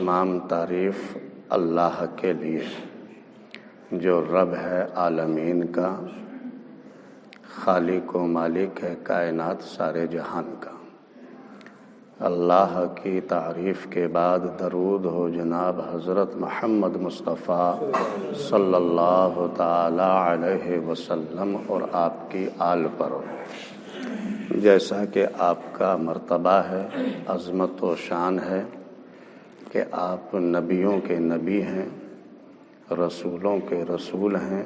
تمام تعریف اللہ کے لیے جو رب ہے عالمین کا، خالق و مالک ہے کائنات سارے جہان کا۔ اللہ کی تعریف کے بعد درود ہو جناب حضرت محمد مصطفیٰ صلی اللہ تعالی علیہ وسلم اور آپ کی آل پر۔ جیسا کہ آپ کا مرتبہ ہے، عظمت و شان ہے کہ آپ نبیوں کے نبی ہیں، رسولوں کے رسول ہیں،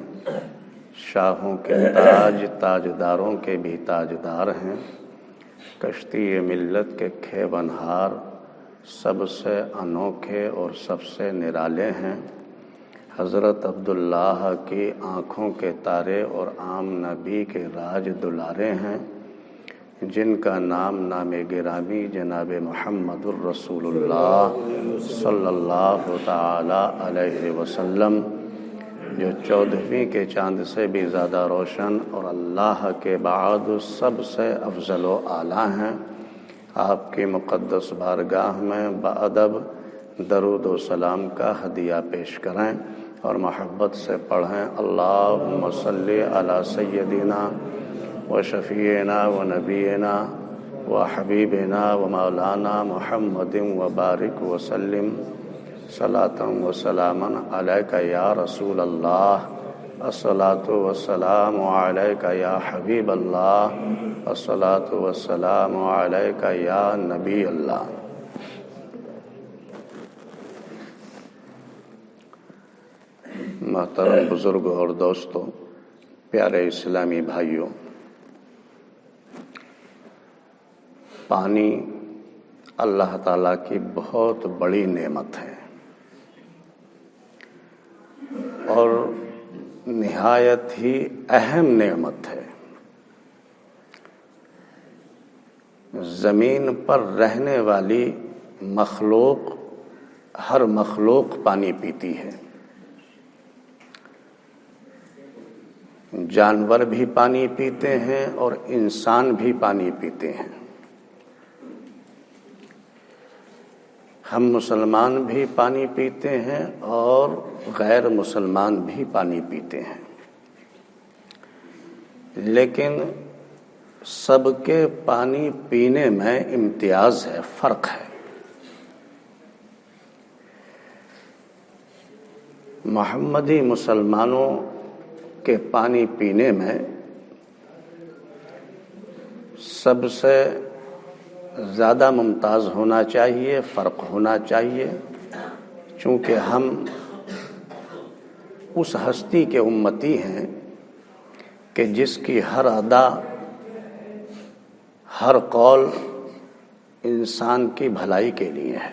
شاہوں کے تاج، تاجداروں کے بھی تاجدار ہیں، کشتی ملت کے کھیونہار، سب سے انوکھے اور سب سے نرالے ہیں۔ حضرت عبداللہ کی آنکھوں کے تارے اور عام نبی کے راج دلارے ہیں، جن کا نام گرامی جناب محمد الرسول اللہ صلی اللہ تعالی علیہ وسلم، جو 14ویں کے چاند سے بھی زیادہ روشن اور اللہ کے بعد سب سے افضل و اعلیٰ ہیں۔ آپ کی مقدس بارگاہ میں بادب درود و سلام کا ہدیہ پیش کریں اور محبت سے پڑھیں۔ اللہم صلی علی سیدنا و شفیعنا و نبینا و حبیبنا و مولانا محمد و بارک وسلم صلاۃ و سلاما علیک یا رسول اللہ، الصلاۃ والسلام علیک یا حبیب اللہ، الصلاۃ والسلام علیک یا نبی اللہ۔ محترم بزرگوں اور دوستوں، پیارے اسلامی بھائیوں، پانی اللہ تعالیٰ کی بہت بڑی نعمت ہے اور نہایت ہی اہم نعمت ہے۔ زمین پر رہنے والی مخلوق، ہر مخلوق پانی پیتی ہے۔ جانور بھی پانی پیتے ہیں اور انسان بھی پانی پیتے ہیں۔ ہم مسلمان بھی پانی پیتے ہیں اور غیر مسلمان بھی پانی پیتے ہیں، لیکن سب کے پانی پینے میں امتیاز ہے، فرق ہے۔ محمدی مسلمانوں کے پانی پینے میں سب سے زیادہ ممتاز ہونا چاہیے، فرق ہونا چاہیے، چونکہ ہم اس ہستی کے امتی ہیں کہ جس کی ہر ادا، ہر قول انسان کی بھلائی کے لیے ہے۔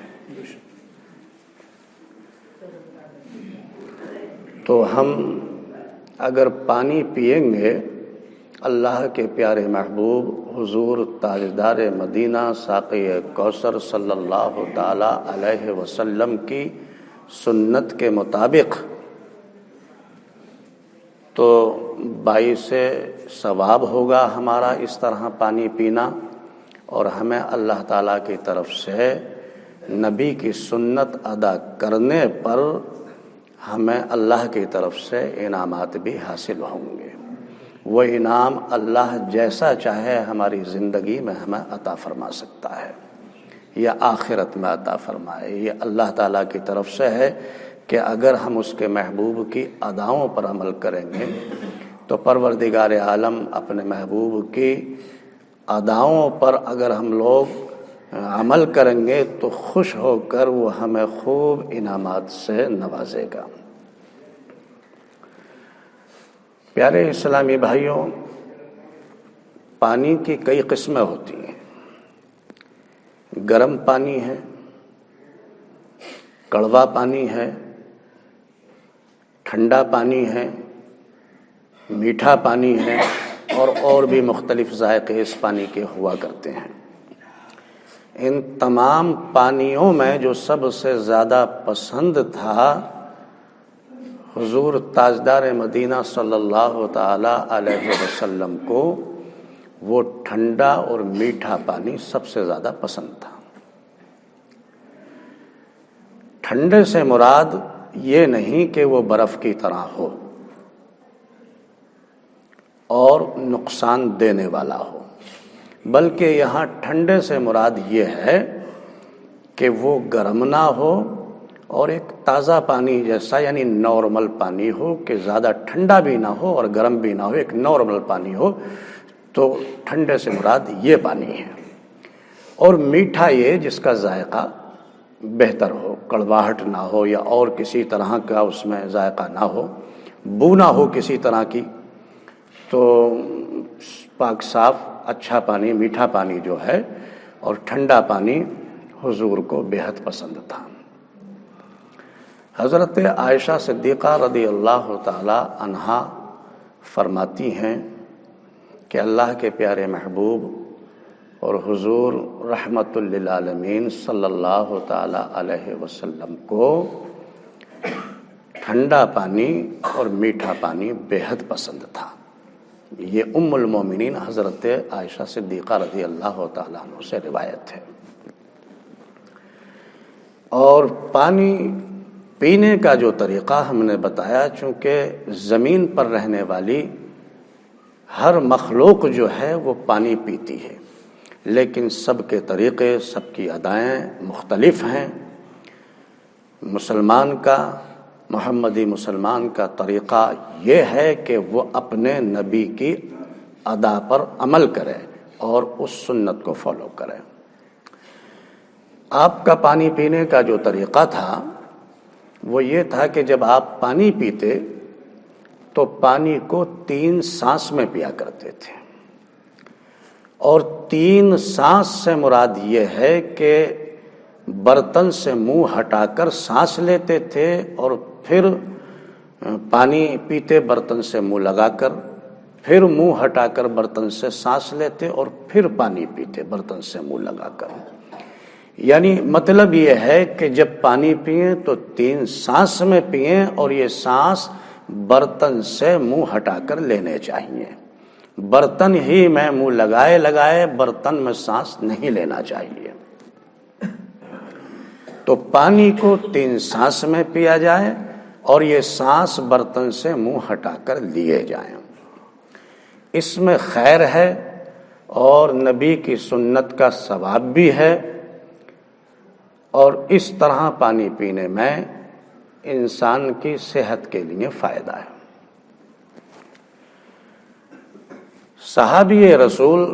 تو ہم اگر پانی پئیں گے، اللہ کے پیارے محبوب حضور تاجدار مدینہ ساقی کوثر صلی اللہ تعالی علیہ وسلم کی سنت کے مطابق، تو باعث ثواب ہوگا ہمارا اس طرح پانی پینا، اور ہمیں اللہ تعالیٰ کی طرف سے نبی کی سنت ادا کرنے پر ہمیں اللہ کی طرف سے انعامات بھی حاصل ہوں گے۔ وہ انعام اللہ جیسا چاہے ہماری زندگی میں ہمیں عطا فرما سکتا ہے یا آخرت میں عطا فرمائے۔ یہ اللہ تعالیٰ کی طرف سے ہے کہ اگر ہم اس کے محبوب کی اداؤں پر عمل کریں گے تو پروردگار عالم اپنے محبوب کی اداؤں پر اگر ہم لوگ عمل کریں گے تو خوش ہو کر وہ ہمیں خوب انعامات سے نوازے گا۔ پیارے اسلامی بھائیوں، پانی کی کئی قسمیں ہوتی ہیں۔ گرم پانی ہے، کڑوا پانی ہے، ٹھنڈا پانی ہے، میٹھا پانی ہے، اور بھی مختلف ذائقے اس پانی کے ہوا کرتے ہیں۔ ان تمام پانیوں میں جو سب سے زیادہ پسند تھا حضور تاجدار مدینہ صلی اللہ تعالی علیہ وسلم کو، وہ ٹھنڈا اور میٹھا پانی سب سے زیادہ پسند تھا۔ ٹھنڈے سے مراد یہ نہیں کہ وہ برف کی طرح ہو اور نقصان دینے والا ہو، بلکہ یہاں ٹھنڈے سے مراد یہ ہے کہ وہ گرم نہ ہو اور ایک تازہ پانی جیسا، یعنی نارمل پانی ہو، کہ زیادہ ٹھنڈا بھی نہ ہو اور گرم بھی نہ ہو، ایک نارمل پانی ہو۔ تو ٹھنڈے سے مراد یہ پانی ہے۔ اور میٹھا یہ جس کا ذائقہ بہتر ہو، کڑواہٹ نہ ہو یا اور کسی طرح کا اس میں ذائقہ نہ ہو، بو نہ ہو کسی طرح کی۔ تو پاک صاف اچھا پانی، میٹھا پانی جو ہے، اور ٹھنڈا پانی حضور کو بے حد پسند تھا۔ حضرت عائشہ صدیقہ رضی اللہ تعالی عنہا فرماتی ہیں کہ اللہ کے پیارے محبوب اور حضور رحمت للعالمین صلی اللہ تعالی علیہ وسلم کو ٹھنڈا پانی اور میٹھا پانی بے حد پسند تھا۔ یہ ام المومنین حضرت عائشہ صدیقہ رضی اللہ تعالی عنہ سے روایت ہے۔ اور پانی پینے کا جو طریقہ ہم نے بتایا، چونکہ زمین پر رہنے والی ہر مخلوق جو ہے وہ پانی پیتی ہے، لیکن سب کے طریقے، سب کی ادائیں مختلف ہیں۔ مسلمان کا، محمدی مسلمان کا طریقہ یہ ہے کہ وہ اپنے نبی کی ادا پر عمل کرے اور اس سنت کو فالو کرے۔ آپ کا پانی پینے کا جو طریقہ تھا وہ یہ تھا کہ جب آپ پانی پیتے تو پانی کو 3 سانس میں پیا کرتے تھے، اور 3 سانس سے مراد یہ ہے کہ برتن سے منہ ہٹا کر سانس لیتے تھے اور پھر پانی پیتے برتن سے منہ لگا کر، پھر منہ ہٹا کر برتن سے سانس لیتے اور پھر پانی پیتے برتن سے منہ لگا کر۔ یعنی مطلب یہ ہے کہ جب پانی پئیں تو 3 سانس میں پئیں، اور یہ سانس برتن سے منہ ہٹا کر لینے چاہیے۔ برتن ہی میں منہ لگائے برتن میں سانس نہیں لینا چاہیے۔ تو پانی کو 3 سانس میں پیا جائے اور یہ سانس برتن سے منہ ہٹا کر لیے جائیں۔ اس میں خیر ہے اور نبی کی سنت کا ثواب بھی ہے، اور اس طرح پانی پینے میں انسان کی صحت کے لیے فائدہ ہے۔ صحابی رسول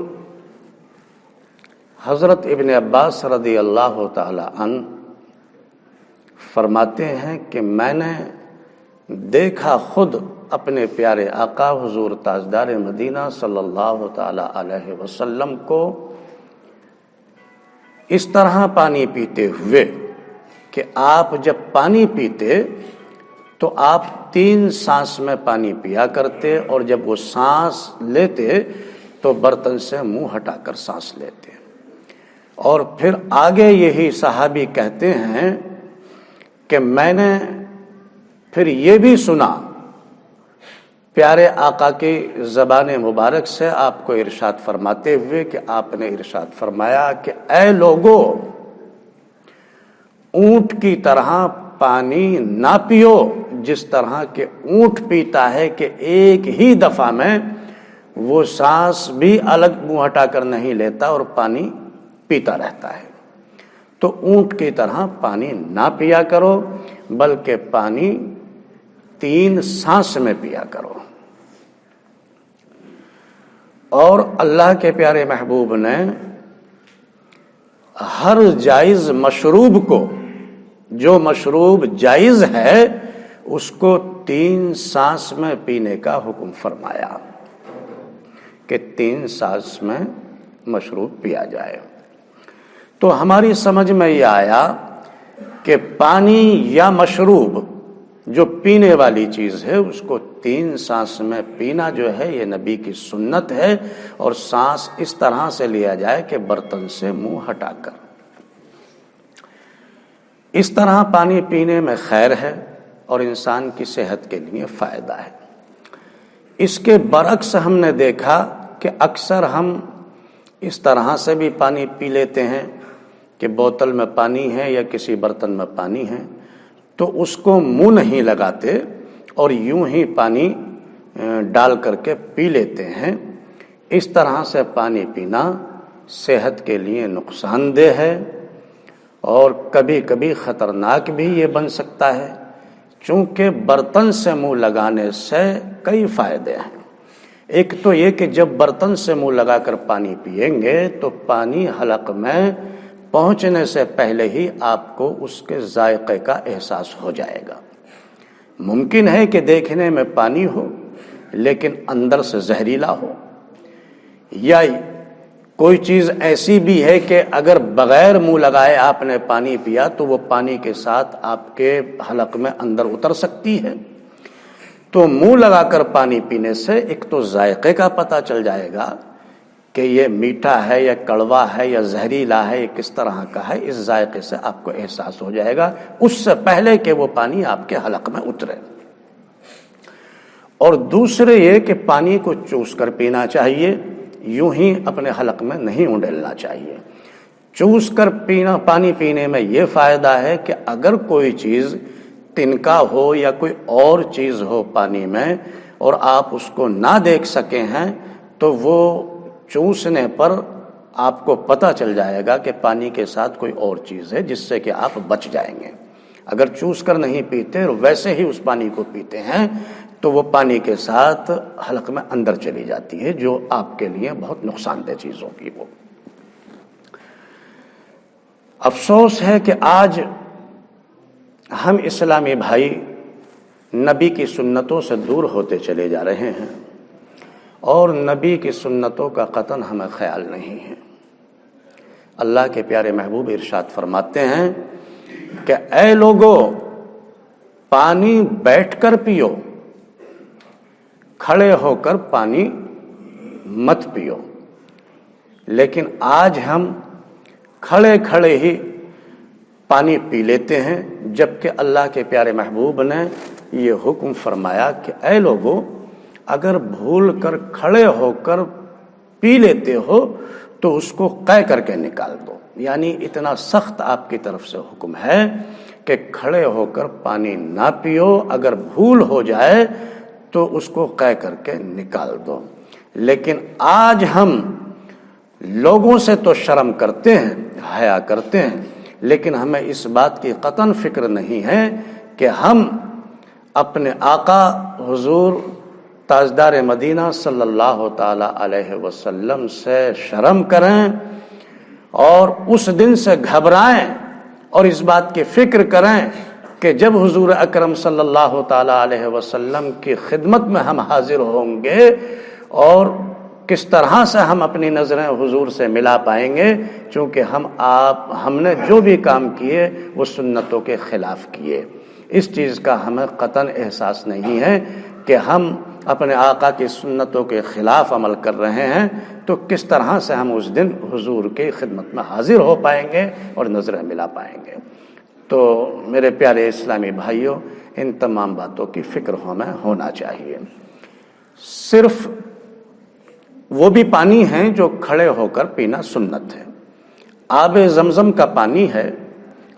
حضرت ابن عباس رضی اللہ تعالی عنہ فرماتے ہیں کہ میں نے دیکھا خود اپنے پیارے آقا حضور تاجدار مدینہ صلی اللہ تعالی علیہ وسلم کو اس طرح پانی پیتے ہوئے کہ آپ جب پانی پیتے تو آپ 3 سانس میں پانی پیا کرتے، اور جب وہ سانس لیتے تو برتن سے منہ ہٹا کر سانس لیتے۔ اور پھر آگے یہی صحابی کہتے ہیں کہ میں نے پھر یہ بھی سنا پیارے آقا کی زبان مبارک سے آپ کو ارشاد فرماتے ہوئے کہ آپ نے ارشاد فرمایا کہ اے لوگو، اونٹ کی طرح پانی نہ پیو جس طرح کہ اونٹ پیتا ہے کہ ایک ہی دفعہ میں وہ سانس بھی الگ منہ ہٹا کر نہیں لیتا اور پانی پیتا رہتا ہے۔ تو اونٹ کی طرح پانی نہ پیا کرو، بلکہ پانی 3 سانس میں پیا کرو۔ اور اللہ کے پیارے محبوب نے ہر جائز مشروب کو، جو مشروب جائز ہے اس کو 3 سانس میں پینے کا حکم فرمایا کہ 3 سانس میں مشروب پیا جائے۔ تو ہماری سمجھ میں یہ آیا کہ پانی یا مشروب جو پینے والی چیز ہے اس کو 3 سانس میں پینا جو ہے یہ نبی کی سنت ہے، اور سانس اس طرح سے لیا جائے کہ برتن سے منہ ہٹا کر۔ اس طرح پانی پینے میں خیر ہے اور انسان کی صحت کے لیے فائدہ ہے۔ اس کے برعکس ہم نے دیکھا کہ اکثر ہم اس طرح سے بھی پانی پی لیتے ہیں کہ بوتل میں پانی ہے یا کسی برتن میں پانی ہے، تو اس کو منہ نہیں لگاتے اور یوں ہی پانی ڈال کر کے پی لیتے ہیں۔ اس طرح سے پانی پینا صحت کے لیے نقصان دہ ہے اور کبھی کبھی خطرناک بھی یہ بن سکتا ہے، چونکہ برتن سے منہ لگانے سے کئی فائدے ہیں۔ ایک تو یہ کہ جب برتن سے منہ لگا کر پانی پئیں گے تو پانی حلق میں پہنچنے سے پہلے ہی آپ کو اس کے ذائقے کا احساس ہو جائے گا۔ ممکن ہے کہ دیکھنے میں پانی ہو لیکن اندر سے زہریلا ہو، یا کوئی چیز ایسی بھی ہے کہ اگر بغیر منہ لگائے آپ نے پانی پیا تو وہ پانی کے ساتھ آپ کے حلق میں اندر اتر سکتی ہے۔ تو منہ لگا کر پانی پینے سے ایک تو ذائقے کا پتہ چل جائے گا کہ یہ میٹھا ہے یا کڑوا ہے یا زہریلا ہے، یہ کس طرح کا ہے، اس ذائقے سے آپ کو احساس ہو جائے گا اس سے پہلے کہ وہ پانی آپ کے حلق میں اترے۔ اور دوسرے یہ کہ پانی کو چوس کر پینا چاہیے، یوں ہی اپنے حلق میں نہیں انڈیلنا چاہیے۔ چوس کر پانی پینے میں یہ فائدہ ہے کہ اگر کوئی چیز تنکا ہو یا کوئی اور چیز ہو پانی میں اور آپ اس کو نہ دیکھ سکے ہیں تو وہ چوسنے پر آپ کو پتہ چل جائے گا کہ پانی کے ساتھ کوئی اور چیز ہے جس سے کہ آپ بچ جائیں گے۔ اگر چوس کر نہیں پیتے اور ویسے ہی اس پانی کو پیتے ہیں تو وہ پانی کے ساتھ حلق میں اندر چلی جاتی ہے، جو آپ کے لیے بہت نقصان دہ چیز ہوگی۔ وہ افسوس ہے کہ آج ہم اسلامی بھائی نبی کی سنتوں سے دور ہوتے چلے جا رہے ہیں اور نبی کی سنتوں کا قطعاً ہمیں خیال نہیں ہے۔ اللہ کے پیارے محبوب ارشاد فرماتے ہیں کہ اے لوگو، پانی بیٹھ کر پیو، کھڑے ہو کر پانی مت پیو۔ لیکن آج ہم کھڑے کھڑے ہی پانی پی لیتے ہیں، جبکہ اللہ کے پیارے محبوب نے یہ حکم فرمایا کہ اے لوگو، اگر بھول کر کھڑے ہو کر پی لیتے ہو تو اس کو قے کر کے نکال دو۔ یعنی اتنا سخت آپ کی طرف سے حکم ہے کہ کھڑے ہو کر پانی نہ پیو، اگر بھول ہو جائے تو اس کو قے کر کے نکال دو۔ لیکن آج ہم لوگوں سے تو شرم کرتے ہیں، حیا کرتے ہیں، لیکن ہمیں اس بات کی قطعاً فکر نہیں ہے کہ ہم اپنے آقا حضور تاجدار مدینہ صلی اللہ تعالی علیہ وسلم سے شرم کریں اور اس دن سے گھبرائیں اور اس بات کی فکر کریں کہ جب حضور اکرم صلی اللہ تعالی علیہ وسلم کی خدمت میں ہم حاضر ہوں گے اور کس طرح سے ہم اپنی نظریں حضور سے ملا پائیں گے، چونکہ ہم نے جو بھی کام کیے وہ سنتوں کے خلاف کیے۔ اس چیز کا ہمیں قطعاً احساس نہیں ہے کہ ہم اپنے آقا کی سنتوں کے خلاف عمل کر رہے ہیں، تو کس طرح سے ہم اس دن حضور کی خدمت میں حاضر ہو پائیں گے اور نظریں ملا پائیں گے۔ تو میرے پیارے اسلامی بھائیوں، ان تمام باتوں کی فکر ہمیں ہونا چاہیے۔ صرف وہ بھی پانی ہیں جو کھڑے ہو کر پینا سنت ہے۔ آب زمزم کا پانی ہے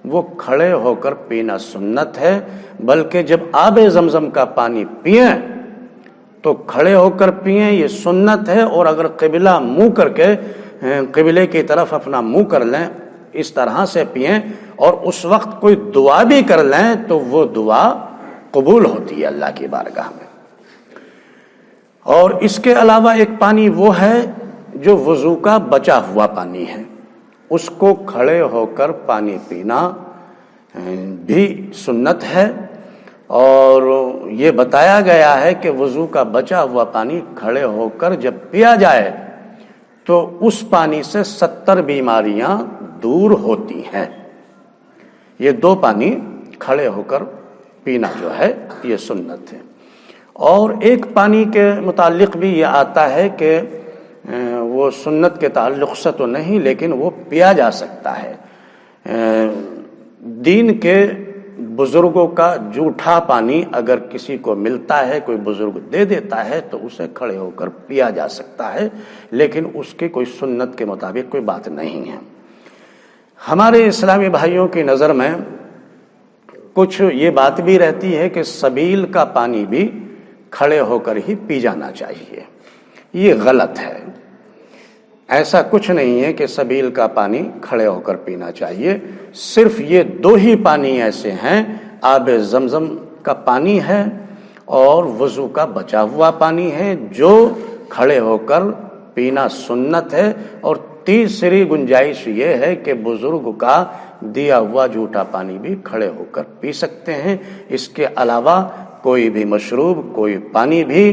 وہ کھڑے ہو کر پینا سنت ہے، بلکہ جب آب زمزم کا پانی پئیں تو کھڑے ہو کر پئیں، یہ سنت ہے۔ اور اگر قبلہ منہ کر کے قبلے کی طرف اپنا منہ کر لیں، اس طرح سے پئیں اور اس وقت کوئی دعا بھی کر لیں تو وہ دعا قبول ہوتی ہے اللہ کی بارگاہ میں۔ اور اس کے علاوہ ایک پانی وہ ہے جو وضو کا بچا ہوا پانی ہے، اس کو کھڑے ہو کر پانی پینا بھی سنت ہے۔ اور یہ بتایا گیا ہے کہ وضو کا بچا ہوا پانی کھڑے ہو کر جب پیا جائے تو اس پانی سے 70 بیماریاں دور ہوتی ہیں۔ یہ دو پانی کھڑے ہو کر پینا جو ہے یہ سنت ہے۔ اور ایک پانی کے متعلق بھی یہ آتا ہے کہ وہ سنت کے تعلق سے تو نہیں لیکن وہ پیا جا سکتا ہے۔ دین کے بزرگوں کا جھوٹا پانی اگر کسی کو ملتا ہے، کوئی بزرگ دے دیتا ہے تو اسے کھڑے ہو کر پیا جا سکتا ہے، لیکن اس کی کوئی سنت کے مطابق کوئی بات نہیں ہے۔ ہمارے اسلامی بھائیوں کی نظر میں کچھ یہ بات بھی رہتی ہے کہ سبیل کا پانی بھی کھڑے ہو کر ہی پی جانا چاہیے، یہ غلط ہے۔ ایسا کچھ نہیں ہے کہ سبیل کا پانی کھڑے ہو کر پینا چاہیے، صرف یہ دو ہی پانی ایسے ہیں، آب زمزم کا پانی ہے اور وضو کا بچا ہوا پانی ہے، جو کھڑے ہو کر پینا سنت ہے، اور تیسری گنجائش یہ ہے کہ بزرگ کا دیا ہوا جھوٹا پانی بھی کھڑے ہو کر پی سکتے ہیں۔ اس کے علاوہ کوئی بھی مشروب، کوئی پانی بھی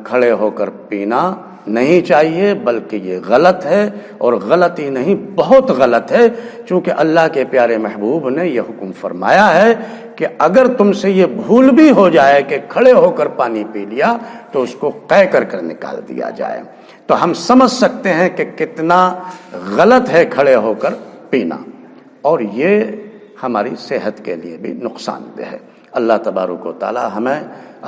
کھڑے ہو کر پینا نہیں چاہیے، بلکہ یہ غلط ہے، اور غلط ہی نہیں بہت غلط ہے، چونکہ اللہ کے پیارے محبوب نے یہ حکم فرمایا ہے کہ اگر تم سے یہ بھول بھی ہو جائے کہ کھڑے ہو کر پانی پی لیا تو اس کو قے کر کر نکال دیا جائے۔ تو ہم سمجھ سکتے ہیں کہ کتنا غلط ہے کھڑے ہو کر پینا، اور یہ ہماری صحت کے لیے بھی نقصان دہ ہے۔ اللہ تبارک و تعالی ہمیں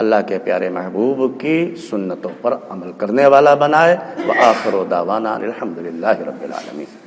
اللہ کے پیارے محبوب کی سنتوں پر عمل کرنے والا بنائے۔ وآخر دعوانا الحمدللہ رب العالمین۔